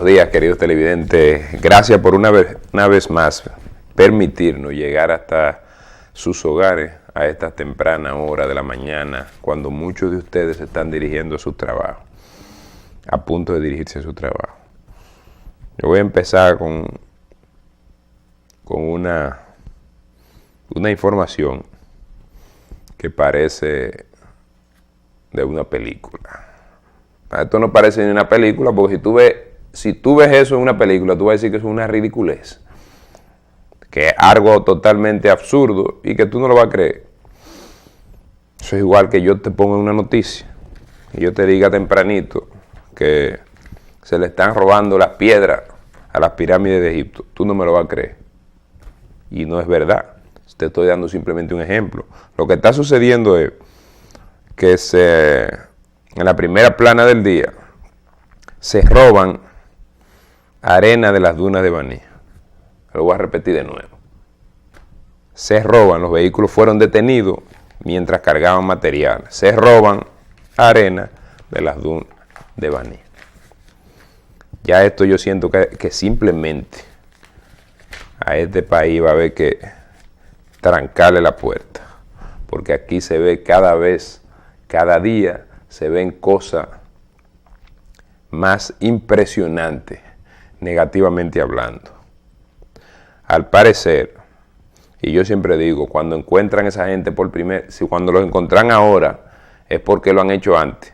buenos días, queridos televidentes. Gracias por una vez más permitirnos llegar hasta sus hogares a esta temprana hora de la mañana, cuando muchos de ustedes se están dirigiendo a su trabajo, a punto de dirigirse a su trabajo. Yo voy a empezar con una información que parece de una película. Esto no parece ni una película, porque si tú ves eso en una película, tú vas a decir que es una ridiculez, que es algo totalmente absurdo y que tú no lo vas a creer. Eso es igual que yo te ponga una noticia y yo te diga tempranito que se le están robando las piedras a las pirámides de Egipto. Tú no me lo vas a creer. Y no es verdad. Te estoy dando simplemente un ejemplo. Lo que está sucediendo es que en la primera plana del día se roban arena de las dunas de Baní. Lo voy a repetir de nuevo. Se roban, los vehículos fueron detenidos mientras cargaban material. Se roban arena de las dunas de Baní. Ya esto yo siento que simplemente a este país va a haber que trancarle la puerta, porque aquí se ve cada día se ven cosas más impresionantes, negativamente hablando. Al parecer, y yo siempre digo, cuando encuentran a esa gente cuando los encuentran ahora, es porque lo han hecho antes,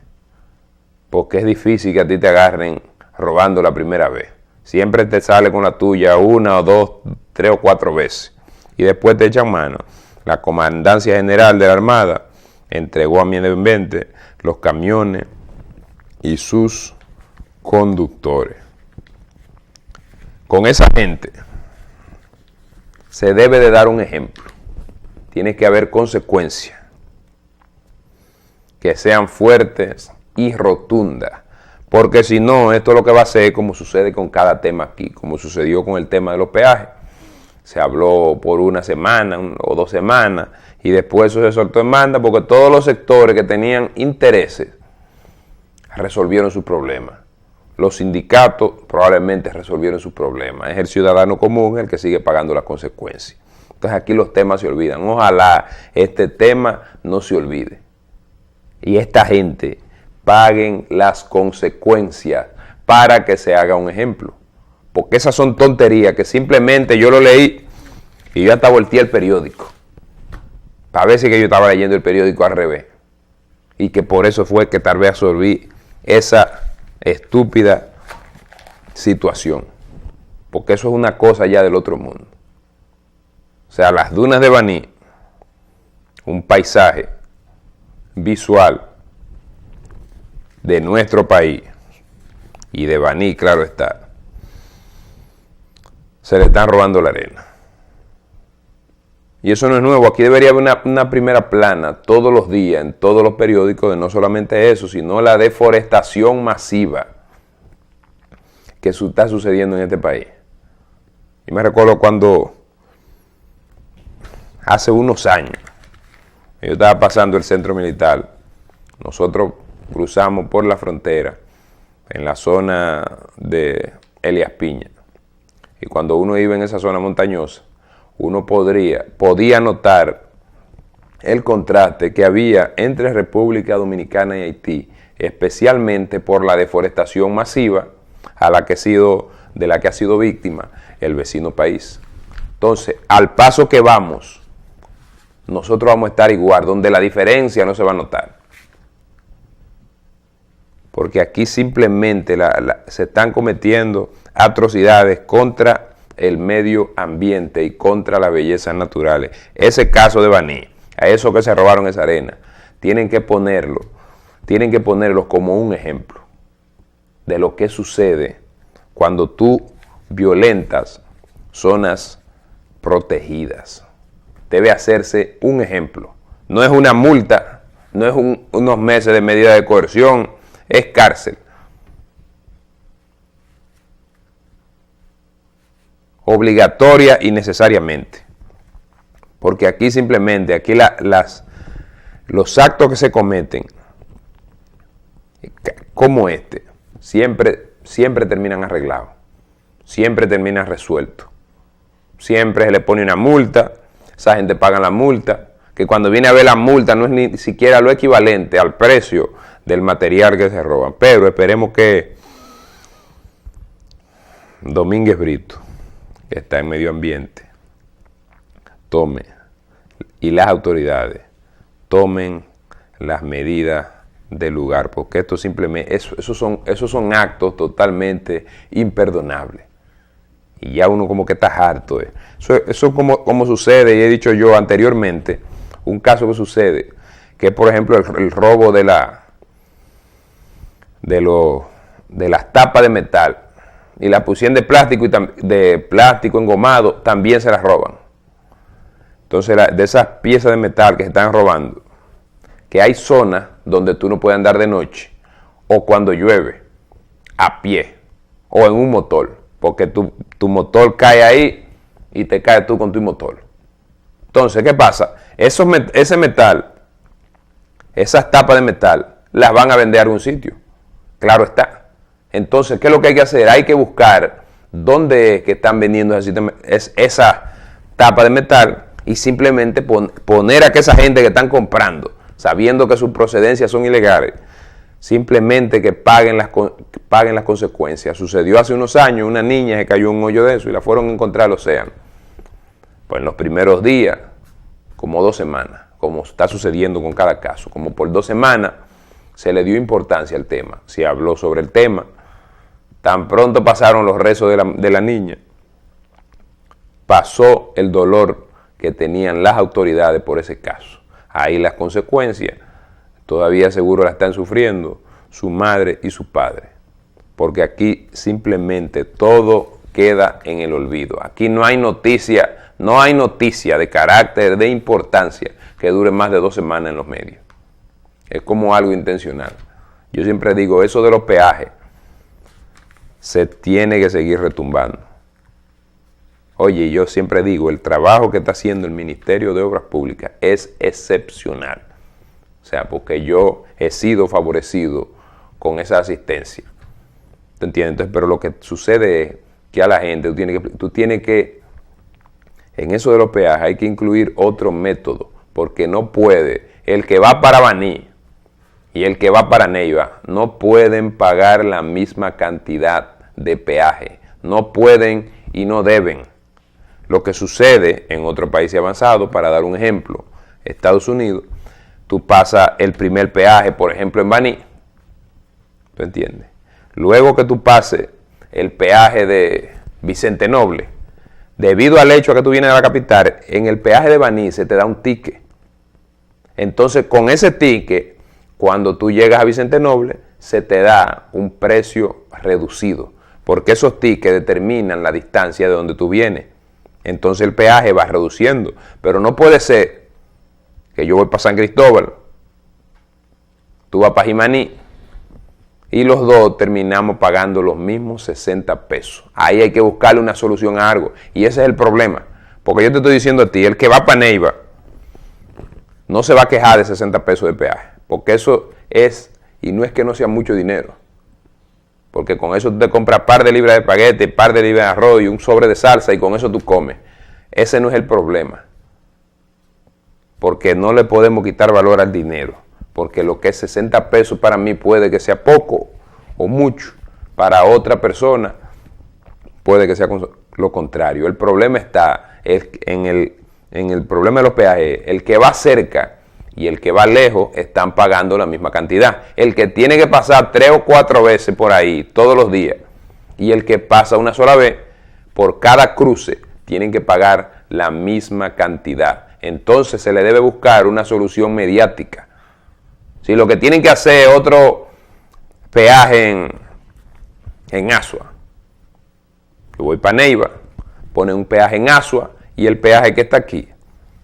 porque es difícil que a ti te agarren robando la primera vez. Siempre te sale con la tuya una o dos, 3 o 4 veces. Y después te echan mano. La Comandancia General de la Armada entregó a mi ambiente los camiones y sus conductores. Con esa gente se debe de dar un ejemplo. Tiene que haber consecuencias que sean fuertes y rotundas. Porque si no, esto es lo que va a ser, como sucede con cada tema aquí, como sucedió con el tema de los peajes. Se habló por una semana o 2 semanas y después eso se soltó en banda porque todos los sectores que tenían intereses resolvieron sus problemas. Los sindicatos probablemente resolvieron sus problemas. Es el ciudadano común el que sigue pagando las consecuencias. Entonces aquí los temas se olvidan. Ojalá este tema no se olvide. Y esta gente paguen las consecuencias para que se haga un ejemplo. Porque esas son tonterías que simplemente yo lo leí y yo hasta volteé el periódico. Para ver si que yo estaba leyendo el periódico al revés. Y que por eso fue que tal vez absorbí esa estúpida situación. Porque eso es una cosa ya del otro mundo. O sea, las dunas de Baní, un paisaje visual de nuestro país y de Baní, claro está, se le están robando la arena. Y eso no es nuevo. Aquí debería haber una primera plana todos los días en todos los periódicos de no solamente eso, sino la deforestación masiva que está sucediendo en este país. Y me recuerdo cuando hace unos años yo estaba pasando el centro militar. Nosotros cruzamos por la frontera en la zona de Elías Piña. Y cuando uno iba en esa zona montañosa, uno podía notar el contraste que había entre República Dominicana y Haití, especialmente por la deforestación masiva de la que ha sido víctima el vecino país. Entonces, al paso que vamos, nosotros vamos a estar igual, donde la diferencia no se va a notar. Porque aquí simplemente se están cometiendo atrocidades contra el medio ambiente y contra las bellezas naturales. Ese caso de Baní, a esos que se robaron esa arena, tienen que ponerlos como un ejemplo de lo que sucede cuando tú violentas zonas protegidas. Debe hacerse un ejemplo. No es una multa, no es unos meses de medida de coerción, es cárcel. Obligatoria y necesariamente. Porque aquí simplemente, los actos que se cometen, como este, siempre siempre terminan arreglados, siempre terminan resueltos. Siempre se le pone una multa, esa gente paga la multa, que cuando viene a ver la multa no es ni siquiera lo equivalente al precio del material que se roban. Pero esperemos que Domínguez Brito, que está en medio ambiente, tome, y las autoridades tomen las medidas del lugar, porque esto simplemente, esos son actos totalmente imperdonables. Y ya uno como que está harto. Eso como sucede, y he dicho yo anteriormente, un caso que sucede, que es por ejemplo el robo de las tapas de metal, y la pusieron de plástico, y de plástico engomado, también se las roban. Entonces, de esas piezas de metal que se están robando, que hay zonas donde tú no puedes andar de noche, o cuando llueve, a pie, o en un motor, porque tu motor cae ahí y te caes tú con tu motor. Entonces, ¿qué pasa? Ese metal, esas tapas de metal, las van a vender a algún sitio. Claro está. Entonces, ¿qué es lo que hay que hacer? Hay que buscar dónde es que están vendiendo esa tapa de metal y simplemente poner a que esa gente que están comprando, sabiendo que sus procedencias son ilegales, simplemente que paguen las consecuencias. Sucedió hace unos años, una niña se cayó en un hoyo de eso y la fueron a encontrar al océano. Pues en los primeros días, como 2 semanas, como está sucediendo con cada caso, como por 2 semanas se le dio importancia al tema, se habló sobre el tema, tan pronto pasaron los rezos de la niña, pasó el dolor que tenían las autoridades por ese caso. Ahí las consecuencias todavía seguro la están sufriendo su madre y su padre, porque aquí simplemente todo queda en el olvido. Aquí no hay noticia de carácter, de importancia, que dure más de 2 semanas en los medios. Es como algo intencional. Yo siempre digo, eso de los peajes se tiene que seguir retumbando. Oye, yo siempre digo, el trabajo que está haciendo el Ministerio de Obras Públicas es excepcional. O sea, porque yo he sido favorecido con esa asistencia. ¿Te entiendes? Entonces, pero lo que sucede es que a la gente, tú tienes que, en eso de los peajes hay que incluir otro método, porque no puede, el que va para Baní y el que va para Neiva no pueden pagar la misma cantidad de peaje. No pueden y no deben. Lo que sucede en otros países avanzados, para dar un ejemplo, Estados Unidos, tú pasas el primer peaje, por ejemplo, en Baní, ¿tú entiendes? Luego que tú pases el peaje de Vicente Noble, debido al hecho de que tú vienes de la capital, en el peaje de Baní se te da un ticket. Entonces, con ese ticket, cuando tú llegas a Vicente Noble, se te da un precio reducido, porque esos tickets determinan la distancia de donde tú vienes. Entonces el peaje va reduciendo, pero no puede ser que yo voy para San Cristóbal, tú vas para Jimaní, y los dos terminamos pagando los mismos 60 pesos. Ahí hay que buscarle una solución a algo, y ese es el problema, porque yo te estoy diciendo a ti, el que va para Neiva no se va a quejar de 60 pesos de peaje, porque eso es, y no es que no sea mucho dinero, porque con eso tú te compras par de libras de espagueti, par de libras de arroz y un sobre de salsa, y con eso tú comes. Ese no es el problema, porque no le podemos quitar valor al dinero, porque lo que es 60 pesos para mí puede que sea poco o mucho, para otra persona puede que sea lo contrario. El problema está en el problema de los peajes. El que va cerca y el que va lejos están pagando la misma cantidad. El que tiene que pasar 3 o 4 veces por ahí todos los días y el que pasa una sola vez, por cada cruce tienen que pagar la misma cantidad. Entonces se le debe buscar una solución mediática. Si lo que tienen que hacer es otro peaje en Asua, yo voy para Neiva, ponen un peaje en Asua y el peaje que está aquí,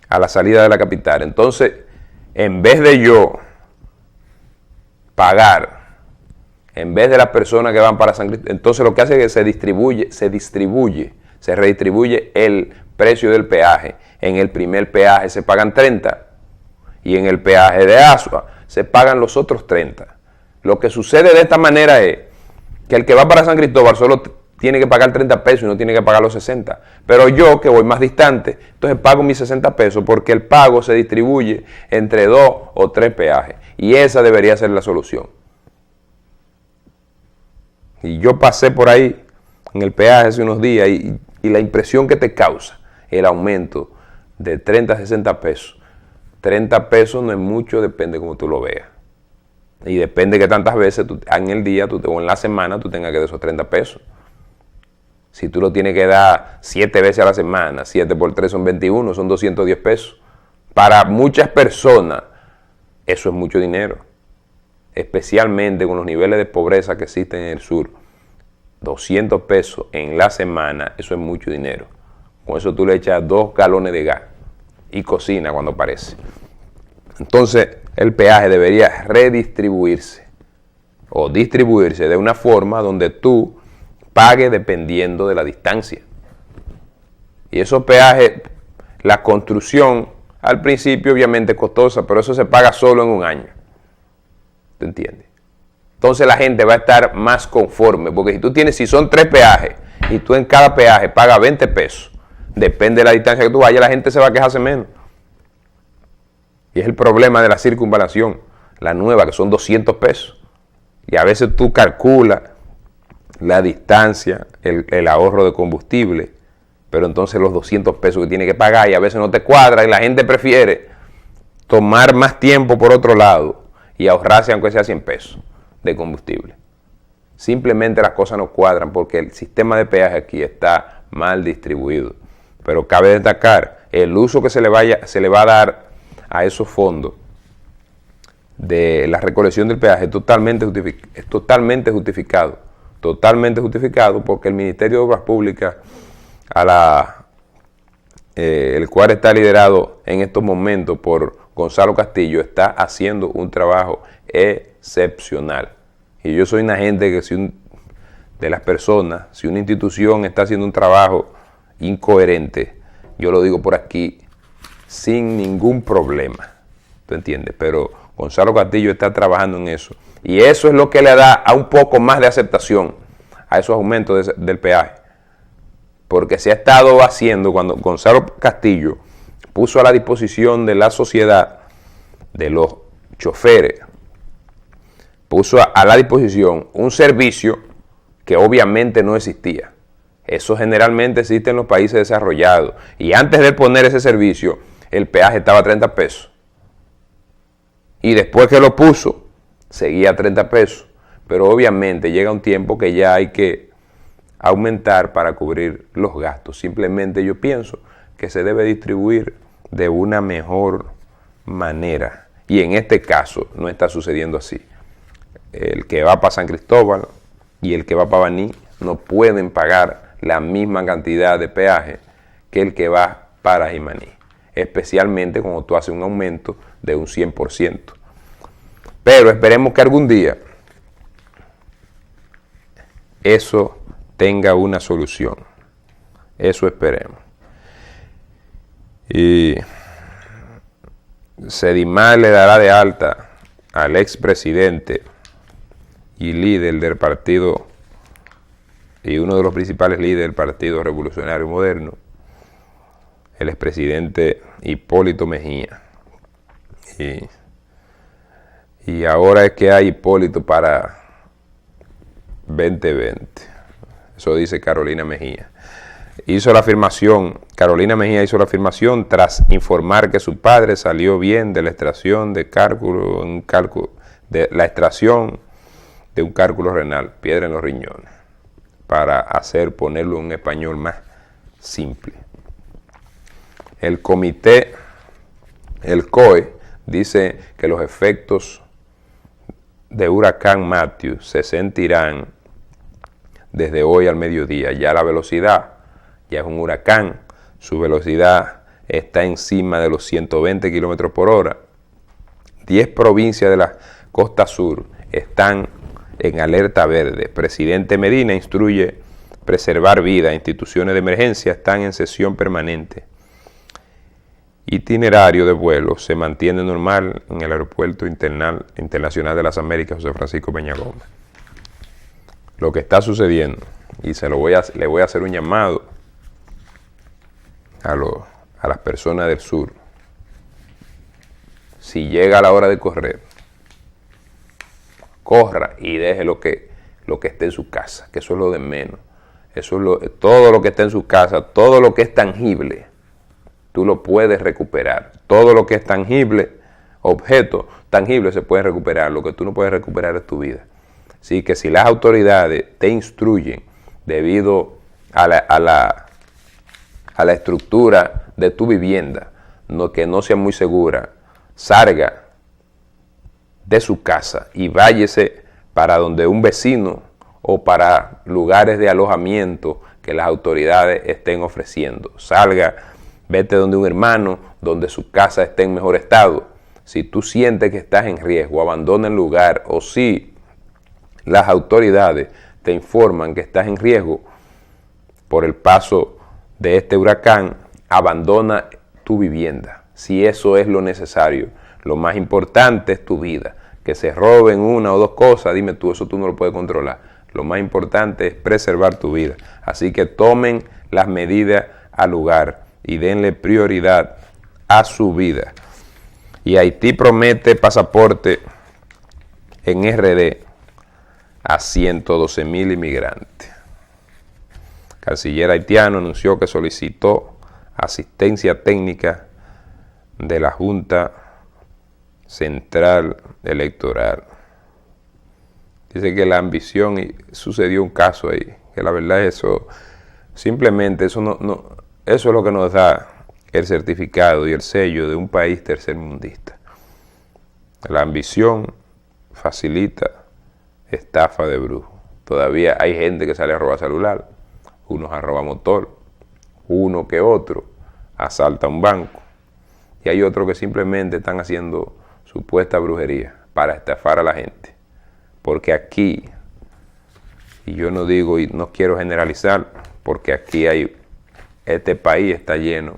a la salida de la capital. Entonces, en vez de yo pagar, en vez de las personas que van para San Cristóbal, entonces lo que hace es que se redistribuye el precio del peaje. En el primer peaje se pagan 30 y en el peaje de Asua se pagan los otros 30. Lo que sucede de esta manera es Que el que va para San Cristóbal solo tiene que pagar 30 pesos y no tiene que pagar los 60. Pero yo, que voy más distante, entonces pago mis 60 pesos porque el pago se distribuye entre 2 o 3 peajes. Y esa debería ser la solución. Y yo pasé por ahí en el peaje hace unos días y la impresión que te causa el aumento de 30 a 60 pesos. 30 pesos no es mucho, depende cómo tú lo veas. Y depende que tantas veces en el día o en la semana tú tengas que dar esos 30 pesos. Si tú lo tienes que dar 7 veces a la semana, 7 por 3 son 21, son 210 pesos. Para muchas personas eso es mucho dinero. Especialmente con los niveles de pobreza que existen en el sur. 200 pesos en la semana, eso es mucho dinero. Con eso tú le echas 2 galones de gas y cocina cuando aparece. Entonces el peaje debería redistribuirse o distribuirse de una forma donde tú pagues dependiendo de la distancia. Y esos peajes, la construcción al principio obviamente es costosa, pero eso se paga solo en un año. ¿Te entiendes? Entonces la gente va a estar más conforme, porque si son 3 peajes y tú en cada peaje pagas 20 pesos, depende de la distancia que tú vayas, la gente se va a quejarse menos. Y es el problema de la circunvalación, la nueva, que son 200 pesos. Y a veces tú calculas la distancia, el ahorro de combustible, pero entonces los 200 pesos que tiene que pagar y a veces no te cuadra y la gente prefiere tomar más tiempo por otro lado y ahorrarse aunque sea 100 pesos de combustible. Simplemente las cosas no cuadran porque el sistema de peaje aquí está mal distribuido. Pero cabe destacar el uso que se le va a dar a esos fondos de la recolección del peaje es totalmente justificado. Totalmente justificado porque el Ministerio de Obras Públicas, el cual está liderado en estos momentos por Gonzalo Castillo, está haciendo un trabajo excepcional. Y yo soy una gente que si una institución está haciendo un trabajo incoherente, yo lo digo por aquí sin ningún problema, ¿tú entiendes? Pero Gonzalo Castillo está trabajando en eso. Y eso es lo que le da a un poco más de aceptación a esos aumentos del peaje. Porque se ha estado haciendo cuando Gonzalo Castillo puso a la disposición de la sociedad, de los choferes, puso a la disposición un servicio que obviamente no existía. Eso generalmente existe en los países desarrollados. Y antes de poner ese servicio, el peaje estaba a 30 pesos. Y después que lo puso, seguía a 30 pesos. Pero obviamente llega un tiempo que ya hay que aumentar para cubrir los gastos. Simplemente yo pienso que se debe distribuir de una mejor manera. Y en este caso no está sucediendo así. El que va para San Cristóbal y el que va para Baní no pueden pagar la misma cantidad de peaje que el que va para Jimaní. Especialmente cuando tú haces un aumento de un 100%. Pero esperemos que algún día eso tenga una solución. Eso esperemos. Y Sedimar le dará de alta al expresidente y líder del partido y uno de los principales líderes del Partido Revolucionario Moderno, el expresidente Hipólito Mejía. Y ahora es que hay Hipólito para 2020. Eso dice Carolina Mejía. Carolina Mejía hizo la afirmación tras informar que su padre salió bien de la extracción de la extracción de un cálculo renal, piedra en los riñones, para ponerlo en un español más simple. El COE, dice que los efectos de huracán Matthew se sentirán desde hoy al mediodía. Ya la velocidad, ya es un huracán, su velocidad está encima de los 120 kilómetros por hora. 10 provincias de la costa sur están en alerta verde. Presidente Medina instruye preservar vida. Instituciones de emergencia están en sesión permanente. Itinerario de vuelo se mantiene normal en el Aeropuerto Internacional de las Américas José Francisco Peña Gómez. lo que está sucediendo, y le voy a hacer un llamado a las personas del sur. Si llega la hora de correr, corra y deje lo que esté en su casa, que eso es lo de menos. Todo lo que está en su casa, todo lo que es tangible, tú lo puedes recuperar. Todo lo que es tangible, objeto tangible, se puede recuperar. Lo que tú no puedes recuperar es tu vida. Así que si las autoridades te instruyen debido a la estructura de tu vivienda, que no sea muy segura, salga de su casa y váyase para donde un vecino o para lugares de alojamiento que las autoridades estén ofreciendo. Salga, vete donde un hermano, donde su casa esté en mejor estado. Si tú sientes que estás en riesgo, abandona el lugar, o si las autoridades te informan que estás en riesgo por el paso de este huracán, abandona tu vivienda. Si eso es lo necesario, lo más importante es tu vida. Que se roben una o dos cosas, dime tú, eso tú no lo puedes controlar. Lo más importante es preservar tu vida. Así que tomen las medidas al lugar y denle prioridad a su vida. Y Haití promete pasaporte en RD a 112,000 inmigrantes. El canciller haitiano anunció que solicitó asistencia técnica de la Junta Central Electoral. Dice que la ambición, y sucedió un caso ahí, que la verdad es eso, simplemente eso eso es lo que nos da el certificado y el sello de un país tercermundista. La ambición facilita estafa de brujo. Todavía hay gente que sale a robar celular, unos a robar motor, uno que otro asalta un banco, y hay otros que simplemente están haciendo supuesta brujería para estafar a la gente. Porque aquí, y yo no digo y no quiero generalizar, porque aquí este país está lleno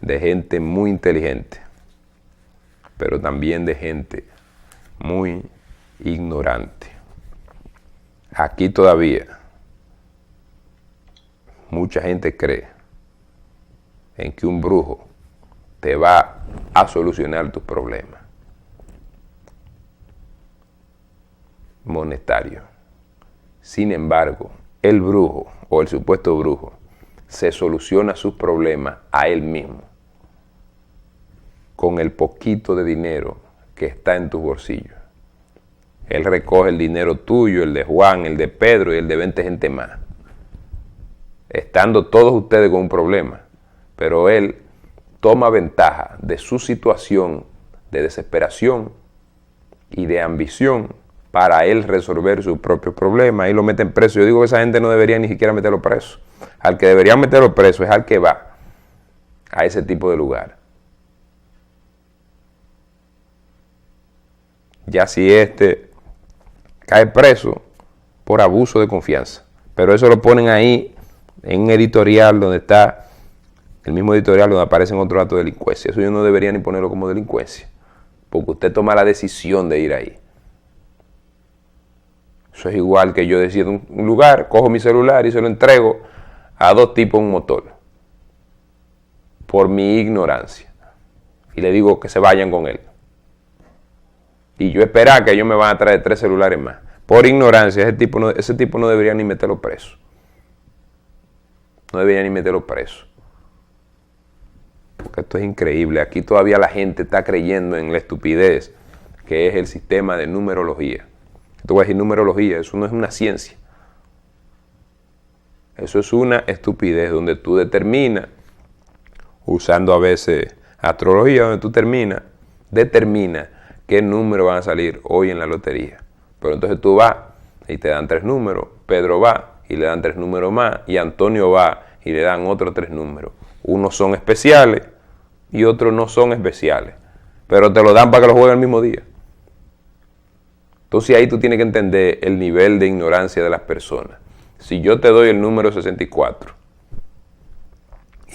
de gente muy inteligente, pero también de gente muy ignorante. Aquí todavía mucha gente cree en que un brujo te va a solucionar tus problemas monetarios. Sin embargo, el brujo o el supuesto brujo se soluciona sus problemas a él mismo con el poquito de dinero que está en tus bolsillos. Él recoge el dinero tuyo, el de Juan, el de Pedro y el de 20 gente más, estando todos ustedes con un problema, pero él toma ventaja de su situación de desesperación y de ambición para él resolver su propio problema y lo meten preso. Yo digo que esa gente no debería ni siquiera meterlo preso. Al que deberían meterlo preso es al que va a ese tipo de lugar. Ya si cae preso por abuso de confianza. Pero eso lo ponen ahí en un editorial donde está el mismo editorial donde aparecen otros actos de delincuencia. Eso yo no debería ni ponerlo como delincuencia, porque usted toma la decisión de ir ahí. Eso es igual que yo decido un lugar, cojo mi celular y se lo entrego a dos tipos en un motor, por mi ignorancia, y le digo que se vayan con él. Y yo esperaba que ellos me van a traer 3 celulares más. Por ignorancia, ese tipo no debería ni meterlo preso. No debería ni meterlo preso. Porque esto es increíble. Aquí todavía la gente está creyendo en la estupidez que es el sistema de numerología. Te voy a decir numerología, eso no es una ciencia. Eso es una estupidez donde tú determinas, usando a veces astrología, donde tú determinas qué números van a salir hoy en la lotería. Pero entonces tú vas y te dan 3 números, Pedro va y le dan 3 números más, y Antonio va y le dan otros 3 números. Unos son especiales y otros no son especiales, pero te lo dan para que lo jueguen el mismo día. Entonces ahí tú tienes que entender el nivel de ignorancia de las personas. Si yo te doy el número 64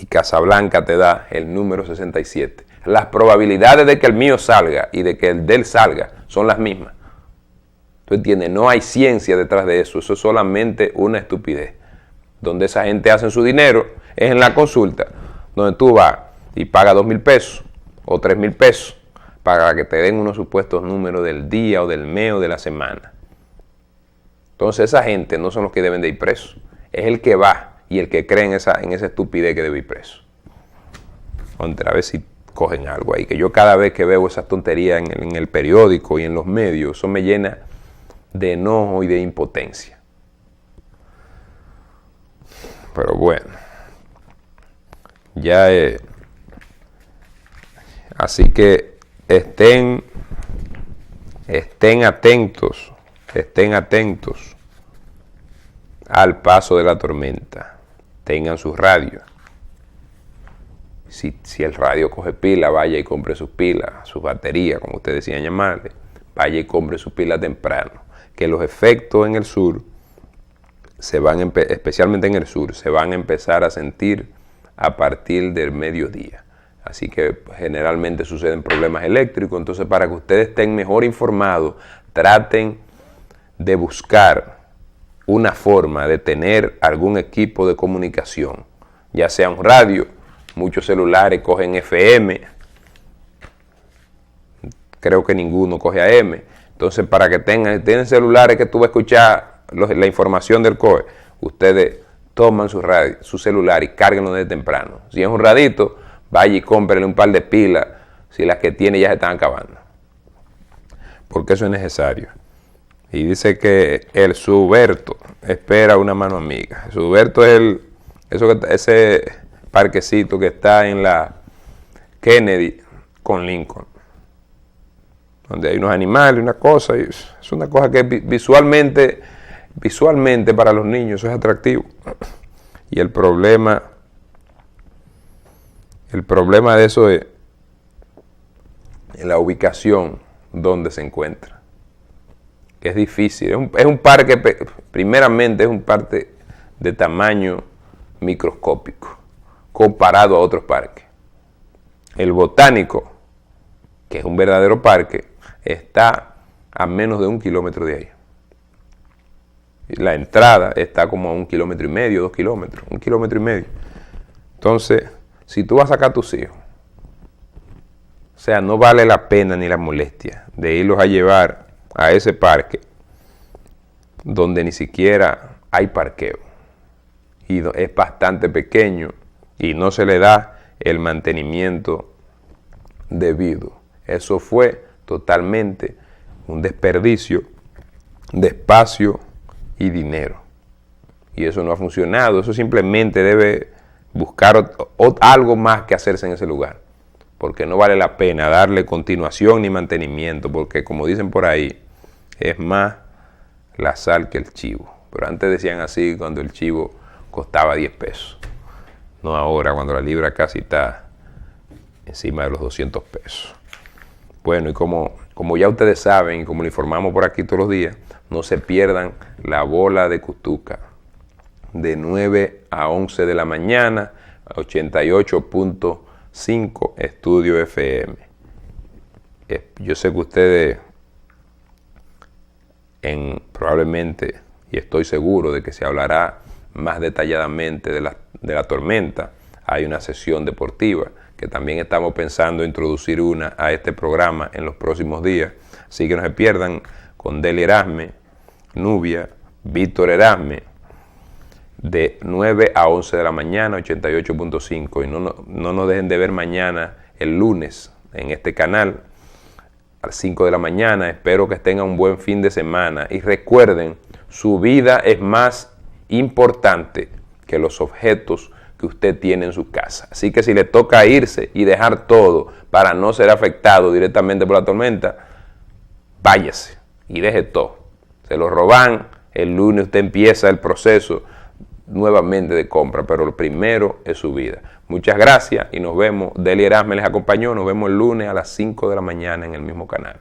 y Casablanca te da el número 67, las probabilidades de que el mío salga y de que el de él salga son las mismas. ¿Tú entiendes? No hay ciencia detrás de eso. Eso es solamente una estupidez. Donde esa gente hace su dinero es en la consulta, donde tú vas y pagas 2,000 pesos o 3,000 pesos para que te den unos supuestos números del día o del mes o de la semana. Entonces esa gente no son los que deben de ir presos. Es el que va y el que cree en esa estupidez que debe ir preso. A ver si cogen algo ahí. Que yo cada vez que veo esas tonterías en el periódico y en los medios, eso me llena de enojo y de impotencia. Pero bueno, ya así que estén atentos al paso de la tormenta. Tengan sus radios. Si el radio coge pila, vaya y compre sus pilas, sus baterías, como ustedes decían llamarle. Vaya y compre sus pilas temprano. Que los efectos en el sur, especialmente en el sur, se van a empezar a sentir a partir del mediodía. Así que generalmente suceden problemas eléctricos. Entonces, para que ustedes estén mejor informados, traten de buscar una forma de tener algún equipo de comunicación, ya sea un radio. Muchos celulares cogen FM, creo que ninguno coge AM. Entonces, para que tienen celulares que tú vas a escuchar la información del COE, ustedes toman su celular y cárguenlo desde temprano. Si es un radito, vaya y cómprele un par de pilas, si las que tiene ya se están acabando. Porque eso es necesario. Y dice que el Suberto espera una mano amiga. El Suberto es ese parquecito que está en la Kennedy con Lincoln, donde hay unos animales, una cosa, y es una cosa que visualmente para los niños es atractivo. Y el problema de eso es en la ubicación donde se encuentra. Es difícil, es un parque, primeramente es un parque de tamaño microscópico comparado a otros parques. El Botánico, que es un verdadero parque, está a menos de 1 kilómetro de ahí. La entrada está como a 1,5 kilómetros, 2 kilómetros, 1,5 kilómetros. Entonces, si tú vas a sacar a tus hijos, o sea, no vale la pena ni la molestia de irlos a llevar a ese parque donde ni siquiera hay parqueo y es bastante pequeño y no se le da el mantenimiento debido. Eso fue totalmente un desperdicio de espacio y dinero. Y eso no ha funcionado. Eso simplemente debe buscar algo más que hacerse en ese lugar. Porque no vale la pena darle continuación ni mantenimiento. Porque como dicen por ahí, es más la sal que el chivo. Pero antes decían así cuando el chivo costaba 10 pesos. No ahora cuando la libra casi está encima de los 200 pesos. Bueno, y como ya ustedes saben, y como le informamos por aquí todos los días, no se pierdan la bola de Cutuca de 9 a 11 de la mañana, 88.5 Estudio FM. Yo sé que ustedes probablemente, y estoy seguro de que se hablará más detalladamente de la tormenta. Hay una sesión deportiva que también estamos pensando introducir una a este programa en los próximos días. Así que no se pierdan con Deli Erasme, Nubia, Víctor Erasme, de 9 a 11 de la mañana, 88.5. Y no nos dejen de ver mañana, el lunes, en este canal, a las 5 de la mañana. Espero que tengan un buen fin de semana. Y recuerden, su vida es más importante que los objetos que usted tiene en su casa. Así que si le toca irse y dejar todo para no ser afectado directamente por la tormenta, váyase y deje todo. Se lo roban, el lunes usted empieza el proceso nuevamente de compra, pero lo primero es su vida. Muchas gracias y nos vemos. Deli Erasme les acompañó. Nos vemos el lunes a las 5 de la mañana en el mismo canal.